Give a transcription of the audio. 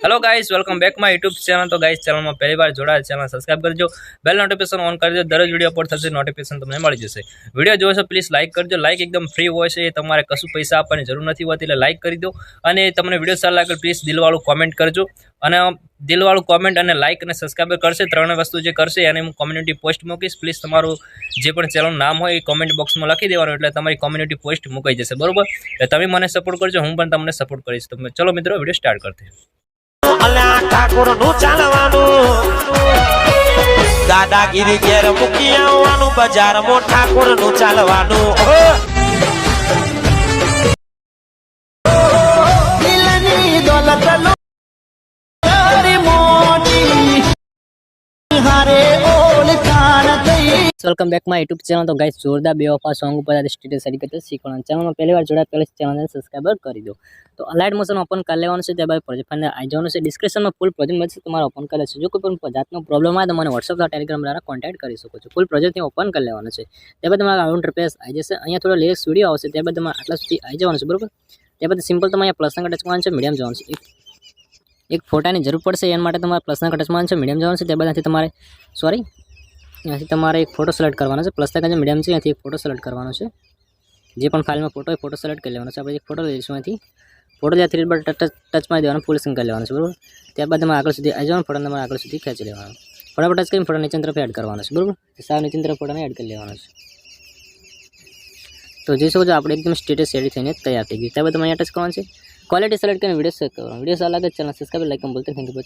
Hello guys, welcome back my YouTube channel. तो guys channel में पहली बार जोड़ा चैनल सब्सक्राइब करजो, बेल नोटिफिकेशन ऑन कर दो। दररोज वीडियो अपलोड थશે नोटिफिकेशन તમને મળી જશે। વિડિયો જોવો છો પ્લીઝ લાઈક કરજો। લાઈક એકદમ ફ્રી હોય છે, તમારે કશું પૈસા આપવાની જરૂર નથી હોતી, એટલે લાઈક કરી દો। અને તમને વિડિયો સારો લાગે પ્લીઝ દિલવાળું કોમેન્ટ કરજો। અને દિલવાળું કોમેન્ટ અને લાઈક અને સબસ્ક્રાઇબ કરશે, ત્રણ વસ્તુ જે કરશે એને હું કોમ્યુનિટી પોસ્ટ મૂકીશ। પ્લીઝ તમારું જે પણ ચેનલનું નામ હોય એ કોમેન્ટ બોક્સમાં લખી દેવાનું, એટલે તમારી કોમ્યુનિટી પોસ્ટ મુકાઈ જશે, બરોબર। એટલે તમે મને સપોર્ટ કરજો, હું પણ તમને સપોર્ટ કરીશ। તો ચલો મિત્રો વિડિયો સ્ટાર્ટ કરते हैं। ઠાકોર નું ચાલવાનું દાદાગીરી ઘેર મૂકી આવવાનું, બજારમાં ઠાકોર નું ચાલવાનું। Welcome back my YouTube channel. तो गाइस जोरदार बेवफा सॉन्ग पर स्टेटस एडिट करते सीखवाना। चैनल में पहली बार जोड़ा पहले चैनल ने सब्सक्राइब कर दो। तो अलाइट मोशन ओपन कर लेवानुं छे, त्यारबाद प्रोजेक्ट फाइल आई जवानुं छे। डिस्क्रिप्शन में फूल प्रोजेक्ट मळशे, तमारे ओपन करे छे। जो कोई पण जातनो प्रॉब्लम आए तो मने WhatsApp या टेलिग्राम द्वारा कॉन्टेक्ट करी शको छो। फूल प्रोजेक्ट ओपन कर लेवानुं छे, त्यारबाद तमारा आउट इंटरफेस आई जशे। अहींया थोड़ो लेटेस्ट विडियो आवशे, त्यारबाद तमारे आटला सुधी आई जवानुं छे, बरोबर। त्यारबाद सिंपल तमारे अहींया प्लसना टच करवानुं छे, मीडियम जवानुं छे। एक फोटानी जरूर पड़शे, एना माटे तमारे प्लसना टच करवानुं छे, मीडियम जवानुं छे। त्यारबाद अहींथी तमारे અહીંથી તમારે એક ફોટો સિલેક્ટ કરવાનો છે। પ્લસ તક જે મીડિયમ છે અહીંથી એક ફોટો સિલેક્ટ કરવાનો છે। જે પણ ફાઇલમાં ફોટો હોય ફોટો સિલેક્ટ કરી લેવાનો છે। આપણે એક ફોટો લઈશું, અહીંથી ફોટો જ્યાં થ્રી ડોટ ટચ મારી દેવાનો, ફૂલ સ્ક્રીન કરી લેવાનું છે, બરાબર। ત્યારબાદ તમારે આગળ સુધી આવી જવાનું, ફોટોને તમારે આગળ સુધી ખેંચી લેવાનો। ફટાફટ ટચ કરીને ફોટો નીચે તરફ એડ કરવાનો છે, બરાબર। સાવ નીચે તરફ ફોટોને એડ કરી લેવાનો છે। તો જોઈ શકો છો આપણે એકદમ સ્ટેટસ એડિટ થઈને તૈયાર થઈ ગયું। ત્યારબાદ તમારે અહીંયા ટચ કરવાનું છે, ક્વોલિટી સિલેક્ટ કરીને વિડીયો સેવ કરવાનો। વિડીયો સારો લાગે ચેનલ સબસ્ક્રાઇબ લાઈક બોલते थैंक यू।